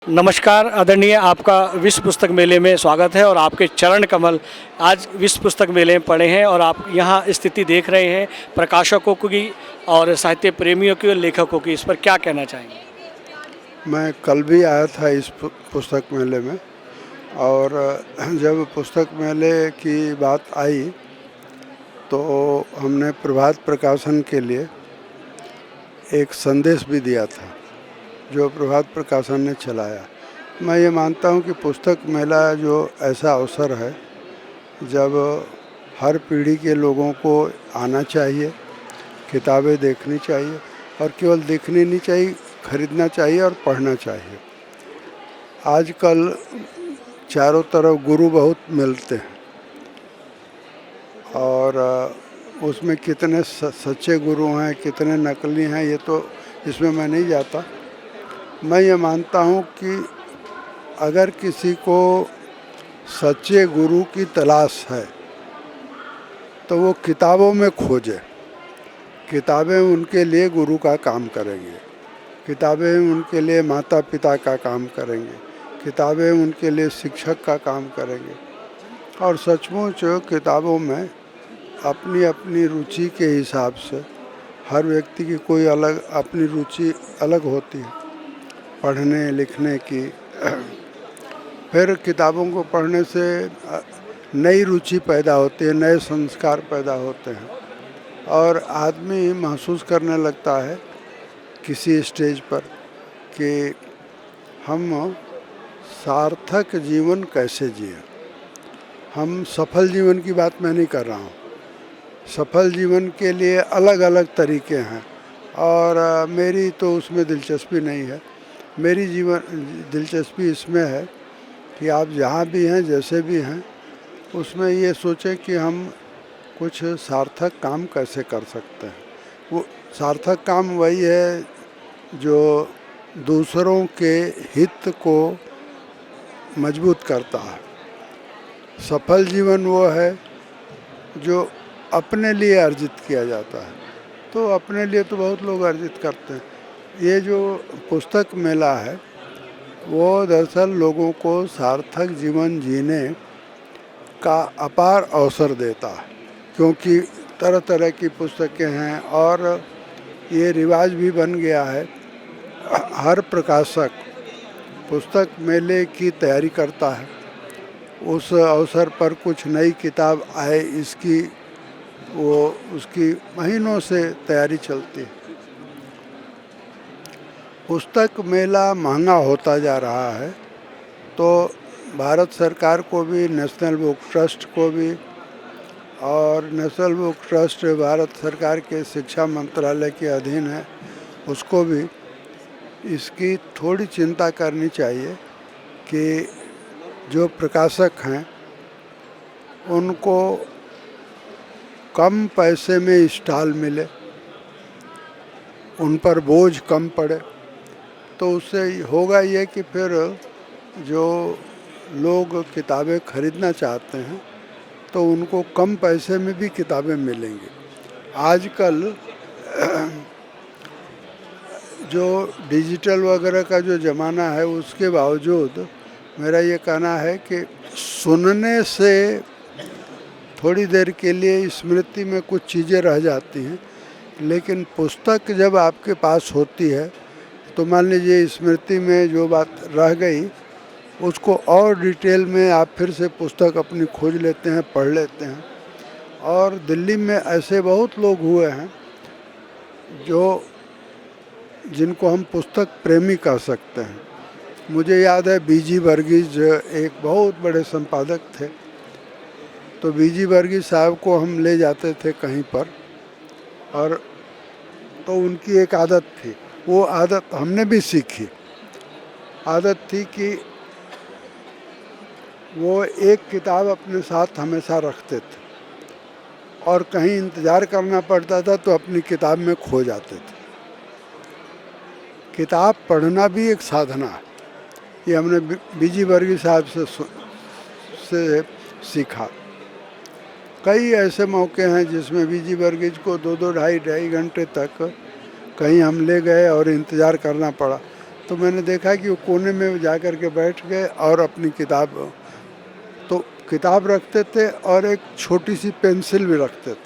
नमस्कार आदरणीय, आपका विश्व पुस्तक मेले में स्वागत है और आपके चरण कमल आज विश्व पुस्तक मेले में पड़े हैं और आप यहाँ स्थिति देख रहे हैं प्रकाशकों की और साहित्य प्रेमियों की और लेखकों की। इस पर क्या कहना चाहेंगे? मैं कल भी आया था इस पुस्तक मेले में और जब पुस्तक मेले की बात आई तो हमने प्रभात प्रकाशन के लिए एक संदेश भी दिया था जो प्रभात प्रकाशन ने चलाया। मैं ये मानता हूँ कि पुस्तक मेला जो ऐसा अवसर है जब हर पीढ़ी के लोगों को आना चाहिए, किताबें देखनी चाहिए और केवल देखनी नहीं चाहिए, खरीदना चाहिए और पढ़ना चाहिए। आजकल चारों तरफ गुरु बहुत मिलते हैं और उसमें कितने सच्चे गुरु हैं, कितने नकली हैं, ये तो इसमें मैं नहीं जाता। मैं ये मानता हूँ कि अगर किसी को सच्चे गुरु की तलाश है तो वो किताबों में खोजे। किताबें उनके लिए गुरु का काम करेंगे, किताबें उनके लिए माता पिता का काम करेंगे, किताबें उनके लिए शिक्षक का काम करेंगे। और सचमुच किताबों में अपनी अपनी रुचि के हिसाब से हर व्यक्ति की कोई अलग अपनी रुचि अलग होती है पढ़ने लिखने की। फिर किताबों को पढ़ने से नई रुचि पैदा होती है, नए संस्कार पैदा होते हैं और आदमी महसूस करने लगता है किसी स्टेज पर कि हम सार्थक जीवन कैसे जिए। हम सफल जीवन की बात मैं नहीं कर रहा हूँ। सफल जीवन के लिए अलग अलग तरीके हैं और मेरी तो उसमें दिलचस्पी नहीं है। मेरी दिलचस्पी इसमें है कि आप जहाँ भी हैं, जैसे भी हैं, उसमें ये सोचें कि हम कुछ सार्थक काम कैसे कर सकते हैं। वो सार्थक काम वही है जो दूसरों के हित को मजबूत करता है। सफल जीवन वो है जो अपने लिए अर्जित किया जाता है। तो अपने लिए तो बहुत लोग अर्जित करते हैं। ये जो पुस्तक मेला है वो दरअसल लोगों को सार्थक जीवन जीने का अपार अवसर देता है, क्योंकि तरह तरह की पुस्तकें हैं और ये रिवाज भी बन गया है। हर प्रकाशक पुस्तक मेले की तैयारी करता है, उस अवसर पर कुछ नई किताब आए इसकी उसकी महीनों से तैयारी चलती है। पुस्तक मेला महंगा होता जा रहा है तो भारत सरकार को भी, नेशनल बुक ट्रस्ट को भी, और नेशनल बुक ट्रस्ट भारत सरकार के शिक्षा मंत्रालय के अधीन है, उसको भी इसकी थोड़ी चिंता करनी चाहिए कि जो प्रकाशक हैं उनको कम पैसे में स्टॉल मिले, उन पर बोझ कम पड़े। तो उससे होगा ये कि फिर जो लोग किताबें खरीदना चाहते हैं तो उनको कम पैसे में भी किताबें मिलेंगी। आजकल जो डिजिटल वगैरह का जो ज़माना है उसके बावजूद मेरा ये कहना है कि सुनने से थोड़ी देर के लिए स्मृति में कुछ चीज़ें रह जाती हैं, लेकिन पुस्तक जब आपके पास होती है तो मान लीजिए स्मृति में जो बात रह गई उसको और डिटेल में आप फिर से पुस्तक अपनी खोज लेते हैं, पढ़ लेते हैं। और दिल्ली में ऐसे बहुत लोग हुए हैं जिनको हम पुस्तक प्रेमी कह सकते हैं। मुझे याद है बीजी वर्गीज एक बहुत बड़े संपादक थे, तो बीजी वर्गीज साहब को हम ले जाते थे कहीं पर और तो उनकी एक आदत थी, वो आदत हमने भी सीखी। आदत थी कि वो एक किताब अपने साथ हमेशा रखते थे और कहीं इंतज़ार करना पड़ता था तो अपनी किताब में खो जाते थे। किताब पढ़ना भी एक साधना है, ये हमने बीजी वर्गीज साहब से सीखा। कई ऐसे मौके हैं जिसमें बीजी वर्गीज को 2-2 ढाई घंटे तक कहीं हम ले गए और इंतज़ार करना पड़ा। तो मैंने देखा कि वो कोने में जा कर के बैठ गए और अपनी किताब, तो किताब रखते थे और एक छोटी सी पेंसिल भी रखते थे,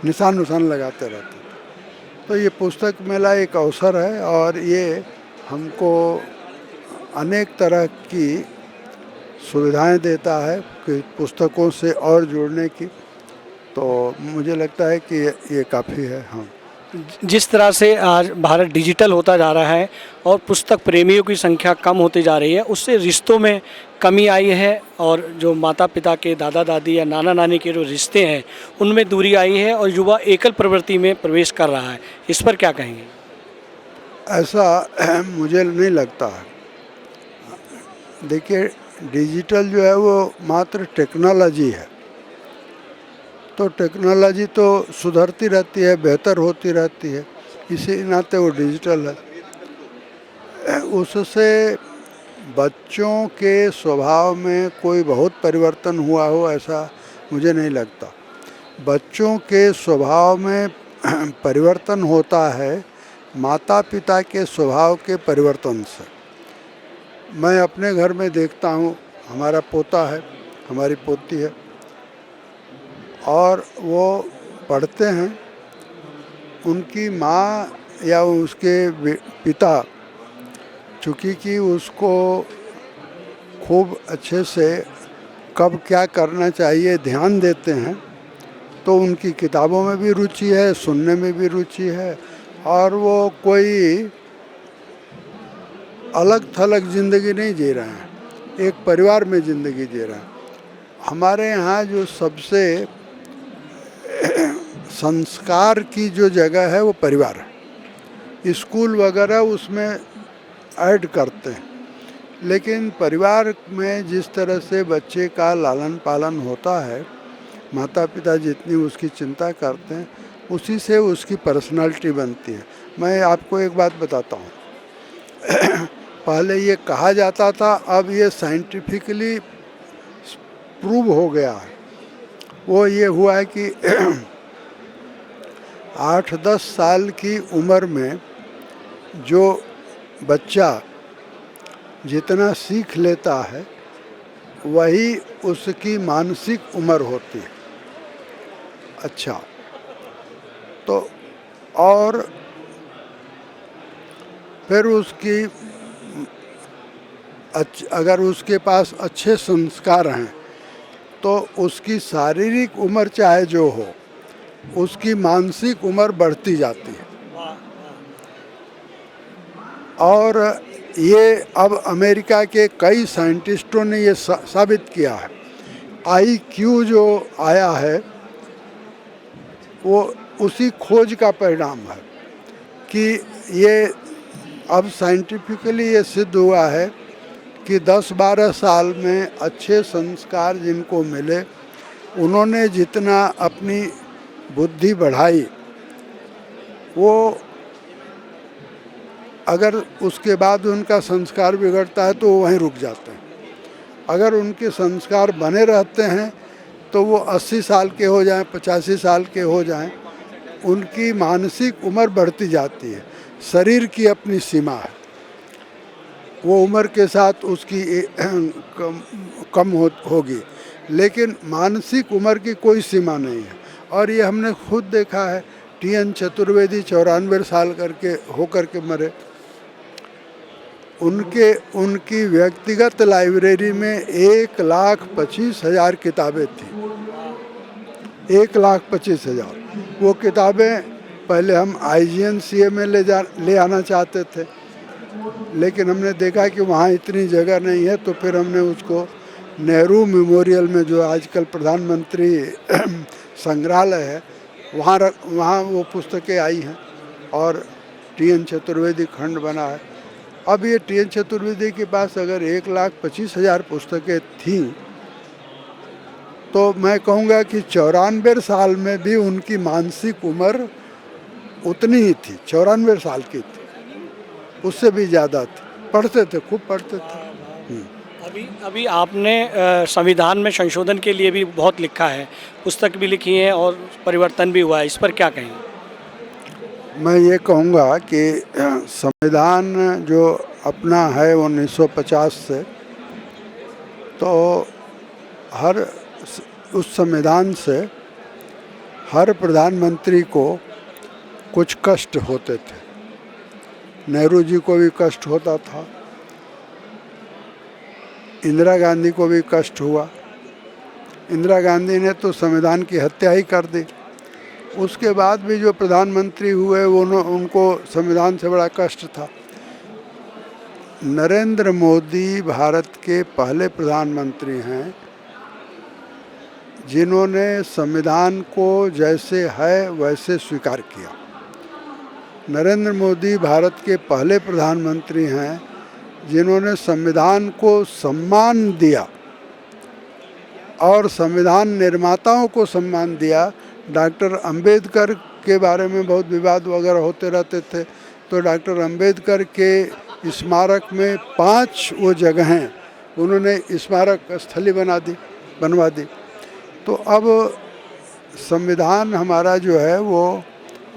निशान निशान लगाते रहते थे। तो ये पुस्तक मेला एक अवसर है और ये हमको अनेक तरह की सुविधाएं देता है कि पुस्तकों से और जुड़ने की। तो मुझे लगता है कि ये काफ़ी है। हाँ, जिस तरह से आज भारत डिजिटल होता जा रहा है और पुस्तक प्रेमियों की संख्या कम होती जा रही है, उससे रिश्तों में कमी आई है और जो माता पिता के, दादा दादी या नाना नानी के जो रिश्ते हैं उनमें दूरी आई है और युवा एकल प्रवृत्ति में प्रवेश कर रहा है। इस पर क्या कहेंगे? ऐसा मुझे नहीं लगता है। देखिए, डिजिटल जो है वो मात्र टेक्नोलॉजी है, तो टेक्नोलॉजी तो सुधरती रहती है, बेहतर होती रहती है, इसी नाते वो डिजिटल है। उससे बच्चों के स्वभाव में कोई बहुत परिवर्तन हुआ हो ऐसा मुझे नहीं लगता। बच्चों के स्वभाव में परिवर्तन होता है माता पिता के स्वभाव के परिवर्तन से। मैं अपने घर में देखता हूँ, हमारा पोता है, हमारी पोती है, और वो पढ़ते हैं, उनकी माँ या उसके पिता चूँकि कि उसको खूब अच्छे से कब क्या करना चाहिए ध्यान देते हैं, तो उनकी किताबों में भी रुचि है, सुनने में भी रुचि है, और वो कोई अलग थलग ज़िंदगी नहीं जी रहे हैं, एक परिवार में ज़िंदगी जी रहे हैं। हमारे यहाँ जो सबसे संस्कार की जो जगह है वो परिवार है। स्कूल वगैरह उसमें ऐड करते हैं, लेकिन परिवार में जिस तरह से बच्चे का लालन पालन होता है, माता पिता जितनी उसकी चिंता करते हैं, उसी से उसकी पर्सनालिटी बनती है। मैं आपको एक बात बताता हूँ। पहले ये कहा जाता था, अब ये साइंटिफिकली प्रूव हो गया है। वो ये हुआ है कि 8-10 साल की उम्र में जो बच्चा जितना सीख लेता है वही उसकी मानसिक उम्र होती है। अच्छा, तो और फिर उसकी अगर उसके पास अच्छे संस्कार हैं तो उसकी शारीरिक उम्र चाहे जो हो, उसकी मानसिक उम्र बढ़ती जाती है। और ये अब अमेरिका के कई साइंटिस्टों ने ये साबित किया है। IQ जो आया है वो उसी खोज का परिणाम है कि ये अब साइंटिफिकली ये सिद्ध हुआ है कि 10-12 साल में अच्छे संस्कार जिनको मिले, उन्होंने जितना अपनी बुद्धि बढ़ाई, वो अगर उसके बाद उनका संस्कार बिगड़ता है तो वो वहीं रुक जाते हैं। अगर उनके संस्कार बने रहते हैं तो वो 80 साल के हो जाएं, 85 साल के हो जाएं, उनकी मानसिक उम्र बढ़ती जाती है। शरीर की अपनी सीमा है, वो उम्र के साथ उसकी कम होगी, लेकिन मानसिक उम्र की कोई सीमा नहीं है। और ये हमने खुद देखा है। TN चतुर्वेदी 94 साल होकर के मरे। उनकी व्यक्तिगत लाइब्रेरी में 1,25,000 किताबें थी। 1,25,000। वो किताबें पहले हम IGNCA में ले आना चाहते थे, लेकिन हमने देखा कि वहाँ इतनी जगह नहीं है, तो फिर हमने उसको नेहरू मेमोरियल में, जो आजकल प्रधानमंत्री संग्रहालय है, वहाँ वो पुस्तकें आई हैं और TN चतुर्वेदी खंड बना है। अब ये TN चतुर्वेदी के पास अगर 1,25,000 पुस्तकें थीं, तो मैं कहूँगा कि 94 साल में भी उनकी मानसिक उम्र उतनी ही थी, 94 साल की थी, उससे भी ज़्यादा थी। पढ़ते थे, खूब पढ़ते थे। अभी आपने संविधान में संशोधन के लिए भी बहुत लिखा है, पुस्तक भी लिखी है और परिवर्तन भी हुआ है, इस पर क्या कहेंगे? मैं ये कहूँगा कि संविधान जो अपना है 1950 से, तो उस संविधान से हर प्रधानमंत्री को कुछ कष्ट होते थे। नेहरू जी को भी कष्ट होता था, इंदिरा गांधी को भी कष्ट हुआ। इंदिरा गांधी ने तो संविधान की हत्या ही कर दी। उसके बाद भी जो प्रधानमंत्री हुए उनको संविधान से बड़ा कष्ट था। नरेंद्र मोदी भारत के पहले प्रधानमंत्री हैं जिन्होंने संविधान को जैसे है वैसे स्वीकार किया। नरेंद्र मोदी भारत के पहले प्रधानमंत्री हैं जिन्होंने संविधान को सम्मान दिया और संविधान निर्माताओं को सम्मान दिया। डॉक्टर अंबेडकर के बारे में बहुत विवाद वगैरह होते रहते थे, तो डॉक्टर अंबेडकर के स्मारक में 5 वो जगहें उन्होंने स्मारक स्थली बनवा दी। तो अब संविधान हमारा जो है वो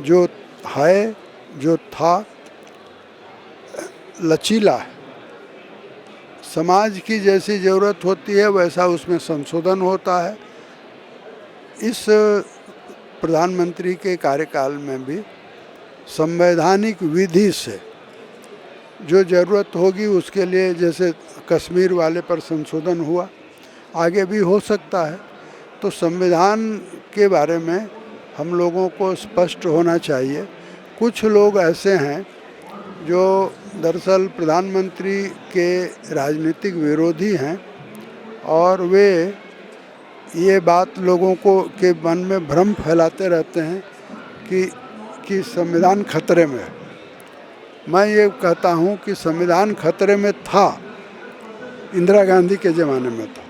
जो है, जो था, लचीला है। समाज की जैसी ज़रूरत होती है वैसा उसमें संशोधन होता है। इस प्रधानमंत्री के कार्यकाल में भी संवैधानिक विधि से जो ज़रूरत होगी उसके लिए, जैसे कश्मीर वाले पर संशोधन हुआ, आगे भी हो सकता है। तो संविधान के बारे में हम लोगों को स्पष्ट होना चाहिए। कुछ लोग ऐसे हैं जो दरअसल प्रधानमंत्री के राजनीतिक विरोधी हैं और वे ये बात लोगों को के मन में भ्रम फैलाते रहते हैं कि संविधान खतरे में है। मैं ये कहता हूँ कि संविधान खतरे में था, इंदिरा गांधी के ज़माने में था।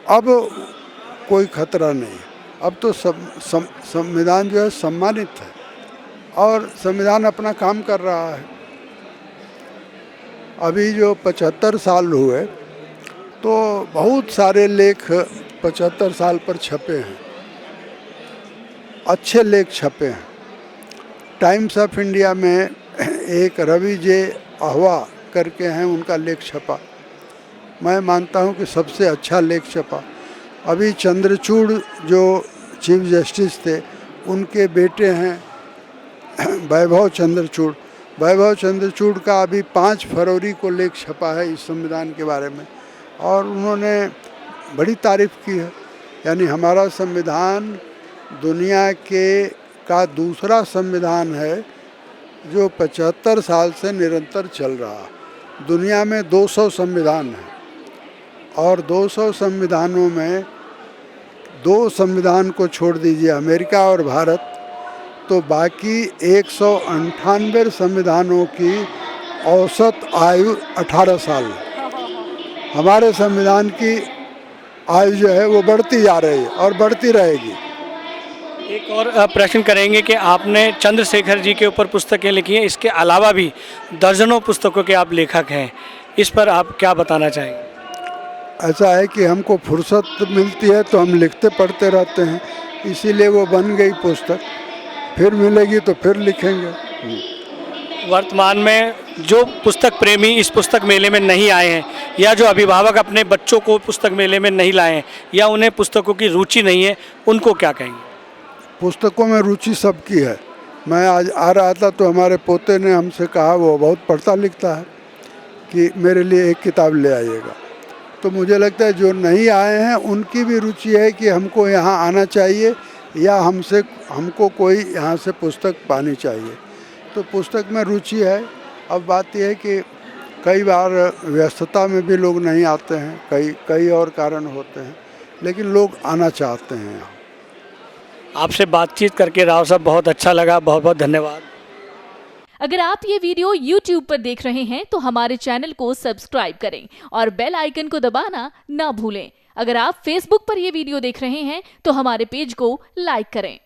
अब कोई खतरा नहीं है। अब तो संविधान जो है सम्मानित है और संविधान अपना काम कर रहा है। अभी जो 75 साल हुए तो बहुत सारे लेख 75 साल पर छपे हैं, अच्छे लेख छपे हैं। टाइम्स ऑफ इंडिया में एक रवि जे आहवा करके हैं, उनका लेख छपा। मैं मानता हूं कि सबसे अच्छा लेख छपा। अभी चंद्रचूड़ जो चीफ जस्टिस थे, उनके बेटे हैं वैभव चंद्रचूड़ का अभी 5 फरवरी को लेख छपा है इस संविधान के बारे में, और उन्होंने बड़ी तारीफ़ की है। यानी हमारा संविधान दुनिया का दूसरा संविधान है जो 75 साल से निरंतर चल रहा है। दुनिया में 200 संविधान हैं और 200 संविधानों में 2 संविधान को छोड़ दीजिए, अमेरिका और भारत, तो बाकी 198 संविधानों की औसत आयु 18 साल है। हमारे संविधान की आयु जो है वो बढ़ती जा रही है और बढ़ती रहेगी। एक और प्रश्न करेंगे कि आपने चंद्रशेखर जी के ऊपर पुस्तकें लिखी हैं, इसके अलावा भी दर्जनों पुस्तकों के आप लेखक हैं, इस पर आप क्या बताना चाहेंगे? ऐसा है कि हमको फुर्सत मिलती है तो हम लिखते पढ़ते रहते हैं, इसीलिए वो बन गई पुस्तक। फिर मिलेगी तो फिर लिखेंगे। वर्तमान में जो पुस्तक प्रेमी इस पुस्तक मेले में नहीं आए हैं, या जो अभिभावक अपने बच्चों को पुस्तक मेले में नहीं लाए हैं, या उन्हें पुस्तकों की रुचि नहीं है, उनको क्या कहेंगे? पुस्तकों में रुचि सबकी है। मैं आज आ रहा था तो हमारे पोते ने हमसे कहा, वो बहुत पढ़ता लिखता है, कि मेरे लिए एक किताब ले आइएगा। तो मुझे लगता है जो नहीं आए हैं उनकी भी रुचि है कि हमको यहाँ आना चाहिए या हमको कोई यहाँ से पुस्तक पानी चाहिए। तो पुस्तक में रुचि है। अब बात यह है कि कई बार व्यस्तता में भी लोग नहीं आते हैं, कई और कारण होते हैं, लेकिन लोग आना चाहते हैं यहाँ। आपसे बातचीत करके राव साहब बहुत अच्छा लगा, बहुत बहुत धन्यवाद। अगर आप ये वीडियो YouTube पर देख रहे हैं तो हमारे चैनल को सब्सक्राइब करें और बेल आइकन को दबाना ना भूलें। अगर आप Facebook पर ये वीडियो देख रहे हैं तो हमारे पेज को लाइक करें।